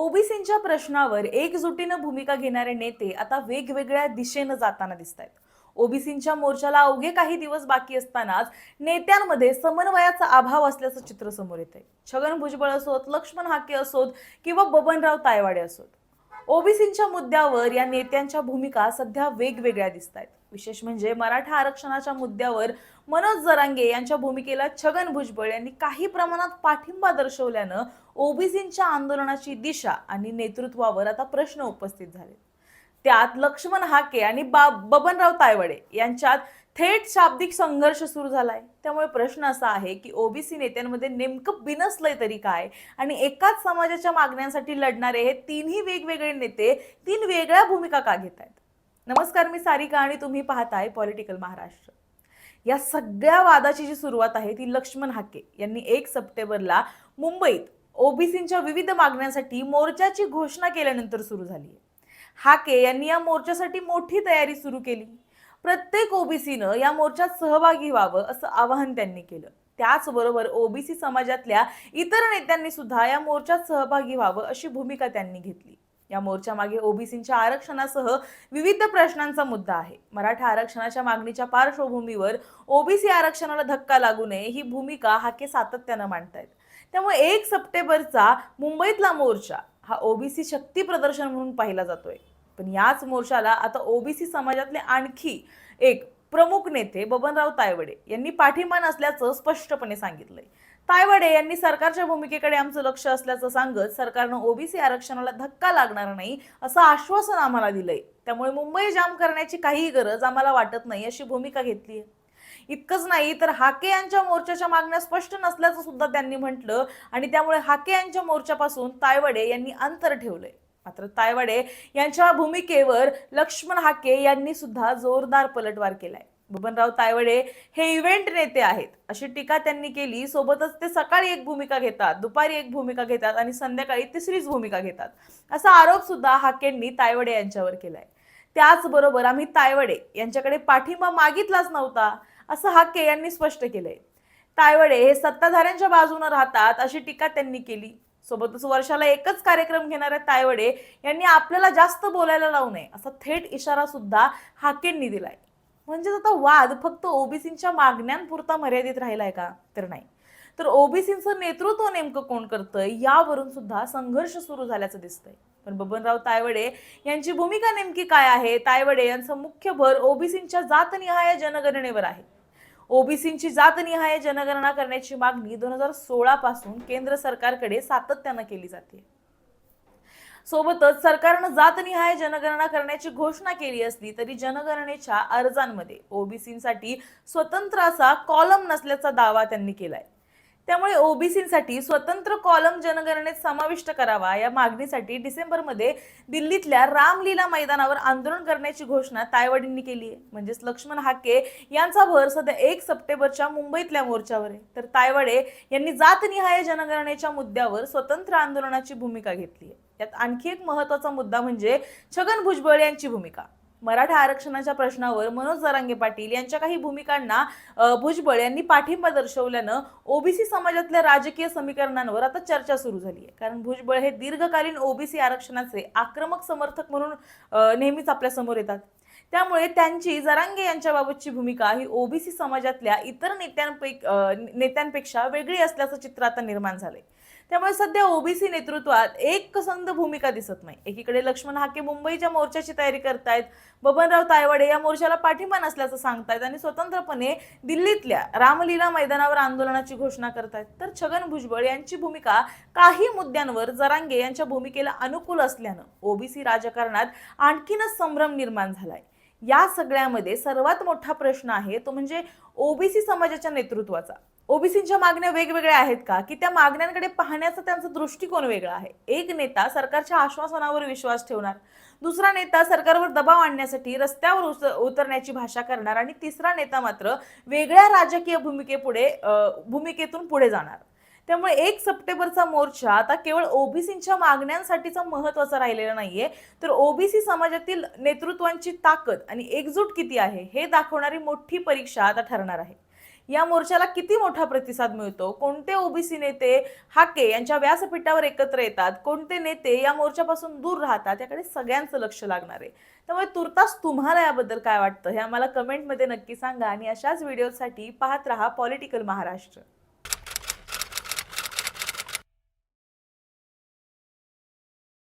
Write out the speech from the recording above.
ओबीसींच्या प्रश्नावर एकजुटीनं भूमिका घेणारे नेते आता वेगवेगळ्या दिशेनं जाताना दिसत आहेत. ओबीसींच्या मोर्चाला अवघे काही दिवस बाकी असतानाच नेत्यांमध्ये समन्वयाचा अभाव असल्याचं चित्र समोर येतंय. छगन भुजबळ असोत, लक्ष्मण हाके असोत किंवा बबनराव तायवाडे असोत, ओबीसींच्या मुद्द्यावर या नेत्यांच्या भूमिका सध्या वेगवेगळ्या दिसत आहेत. विशेष म्हणजे मराठा आरक्षणाच्या मुद्द्यावर मनोज जरांगे यांच्या भूमिकेला छगन भुजबळ यांनी काही प्रमाणात पाठिंबा दर्शवल्यानं ओबीसींच्या आंदोलनाची दिशा आणि नेतृत्वावर आता प्रश्न उपस्थित झाले. त्यात लक्ष्मण हाके आणि बबनराव तायवाडे यांच्यात थेट शाब्दिक संघर्ष सुरू झालाय. त्यामुळे प्रश्न असा आहे की ओबीसी नेत्यांमध्ये नेमकं बिनसलंय तरी काय, आणि एकाच समाजाच्या मागण्यांसाठी लढणारे हे तीनही वेगवेगळे नेते तीन वेगळ्या भूमिका का घेत आहेत? नमस्कार, मी सारिका आणि तुम्ही पाहताय पॉलिटिकल महाराष्ट्र. या सगळ्या वादाची जी सुरुवात आहे ती लक्ष्मण हाके यांनी 1 सप्टेंबरला मुंबईत ओबीसींच्या विविध मागण्यांसाठी मोर्चाची घोषणा केल्यानंतर सुरू झाली आहे. हाके यांनी या मोर्चासाठी मोठी तयारी सुरू केली. प्रत्येक ओबीसीनं या मोर्चात सहभागी व्हावं असं आवाहन त्यांनी केलं. त्याचबरोबर ओबीसी समाजातल्या इतर नेत्यांनी सुद्धा या मोर्चात सहभागी व्हावं अशी भूमिका त्यांनी घेतली. या मोर्चामागे ओबीसींच्या आरक्षणासह विविध प्रश्नांचा मुद्दा आहे. मराठा आरक्षणाच्या मागणीच्या पार्श्वभूमीवर ओबीसी आरक्षणाला धक्का लागू नये ही भूमिका हाके सातत्यानं मांडतायत. त्यामुळे 1 सप्टेंबरचा मुंबईतला मोर्चा हा ओबीसी शक्ती प्रदर्शन म्हणून पाहिला जातोय. पण याच मोर्चाला आता ओबीसी समाजातले आणखी एक प्रमुख नेते बबनराव तायवाडे यांनी पाठिंबा नसल्याचं स्पष्टपणे सांगितलंय. तायवाडे यांनी सरकारच्या भूमिकेकडे आमचं लक्ष असल्याचं सांगत सरकारनं ओबीसी आरक्षणाला धक्का लागणार नाही असं आश्वासन आम्हाला दिलंय. त्यामुळे मुंबई जाम करण्याची काहीही गरज आम्हाला वाटत नाही अशी भूमिका घेतली आहे. इतकंच नाही तर हाके यांच्या मोर्चाच्या मागण्या स्पष्ट नसल्याचं सुद्धा त्यांनी म्हटलं आणि त्यामुळे हाके यांच्या मोर्चापासून तायवाडे यांनी अंतर ठेवलंय. मात्र तायवाडे यांच्या भूमिकेवर लक्ष्मण हाके यांनी सुद्धा जोरदार पलटवार केलाय. बबनराव तायवाडे हे इव्हेंट नेते आहेत अशी टीका त्यांनी केली. सोबतच ते सकाळी एक भूमिका घेतात, दुपारी एक भूमिका घेतात आणि संध्याकाळी तिसरीच भूमिका घेतात असा आरोप सुद्धा हाकेंनी तायवाडे यांच्यावर केलाय. त्याचबरोबर आम्ही तायवाडे यांच्याकडे पाठिंबा मागितलाच नव्हता असं हाके यांनी स्पष्ट केलंय. तायवाडे हे सत्ताधाऱ्यांच्या बाजूने राहतात अशी टीका त्यांनी केली. सोबतच वर्षाला एकच कार्यक्रम घेणाऱ्या तायवाडे यांनी आपल्याला जास्त बोलायला लावू नये असा थेट इशारा सुद्धा हाकेंनी दिलाय. म्हणजे आता वाद फक्त ओबीसींच्या मागण्यांपुरता मर्यादित राहिलाय का? तर नाही. तर ओबीसींचं नेतृत्व नेमकं कोण करतंय यावरून सुद्धा संघर्ष सुरू झाल्याचं दिसतंय. पण बबनराव तायवाडे यांची भूमिका नेमकी काय आहे? तायवाडे यांचा मुख्य भर ओबीसींच्या जातनिहाय जनगणनेवर आहे. ओबीसींची जातनिहाय जनगणना करण्याची मागणी 2016 पासून केंद्र सरकारकडे सातत्यानं केली जाते. सोबतच सरकारनं जातनिहाय जनगणना करण्याची घोषणा केली असली तरी जनगणनेच्या अर्जांमध्ये ओबीसींसाठी स्वतंत्र असा कॉलम नसल्याचा दावा त्यांनी केलाय. त्यामुळे ओबीसींसाठी स्वतंत्र कॉलम जनगणनेत समाविष्ट करावा या मागणीसाठी डिसेंबरमध्ये दिल्लीतल्या रामलीला मैदानावर आंदोलन करण्याची घोषणा तायवाडेंनी केली आहे. म्हणजेच लक्ष्मण हाके यांचा भर सध्या 1 सप्टेंबरच्या मुंबईतल्या मोर्चावर आहे. तर तायवाडे यांनी जातनिहाय जनगणनेच्या मुद्द्यावर स्वतंत्र आंदोलनाची भूमिका घेतली आहे. यात आणखी एक महत्त्वाचा मुद्दा म्हणजे छगन भुजबळ यांची भूमिका. मराठा आरक्षणाच्या प्रश्नावर मनोज जरांगे पाटील यांच्या काही भूमिकांना भुजबळ यांनी पाठिंबा दर्शवल्यानं ओबीसी समाजातल्या राजकीय समीकरणांवर आता चर्चा सुरू झाली आहे. कारण भुजबळ हे दीर्घकालीन ओबीसी आरक्षणाचे आक्रमक समर्थक म्हणून नेहमीच आपल्या समोर येतात. त्यामुळे त्यांची जरांगे यांच्याबाबतची भूमिका ही ओबीसी समाजातल्या इतर नेत्यांपेक्षा वेगळी असल्याचं चित्र आता निर्माण झालंय. त्यामुळे सध्या ओबीसी नेतृत्वात एकसंध भूमिका दिसत नाही. एकीकडे लक्ष्मण हाके मुंबईच्या मोर्चाची तयारी करतायत, बबनराव तायवाडे या मोर्चाला पाठिंबा नसल्याचं सांगतायत आणि स्वतंत्रपणे दिल्लीतल्या रामलीला मैदानावर आंदोलनाची घोषणा करतायत. तर छगन भुजबळ यांची भूमिका काही मुद्द्यांवर जरांगे यांच्या भूमिकेला अनुकूल असल्यानं ओबीसी राजकारणात आणखीनच संभ्रम निर्माण झालाय. या सगळ्यामध्ये सर्वात मोठा प्रश्न आहे तो म्हणजे ओबीसी समाजाच्या नेतृत्वाचा. ओबीसींच्या मागण्या वेगवेगळ्या आहेत का, की त्या मागण्यांकडे पाहण्याचा त्यांचा दृष्टिकोन वेगळा आहे. एक नेता सरकारच्या आश्वासनावर विश्वास ठेवणार, दुसरा नेता सरकारवर दबाव आणण्यासाठी रस्त्यावर उतरण्याची भाषा करणार आणि तिसरा नेता मात्र वेगळ्या राजकीय भूमिकेतून पुढे जाणार. त्यामुळे 1 सप्टेंबरचा मोर्चा आता केवळ ओबीसींच्या मागण्यांसाठीचा महत्त्वाचा राहिलेला नाहीये, तर ओबीसी समाजातील नेतृत्वांची ताकद आणि एकजूट किती आहे हे दाखवणारी मोठी परीक्षा आता ठरणार आहे. या मोर्चाला किती मोठा प्रतिसाद मिळतो, कोणते ओबीसी नेते हाके यांच्या व्यासपीठावर एकत्र येतात, कोणते नेते या मोर्चापासून दूर राहतात, याकडे सगळ्यांचं लक्ष लागणार आहे. त्यामुळे तुर्तास तुम्हाला याबद्दल काय वाटतं हे आम्हाला कमेंटमध्ये नक्की सांगा आणि अशाच व्हिडिओसाठी पाहत रहा पॉलिटिकल महाराष्ट्र.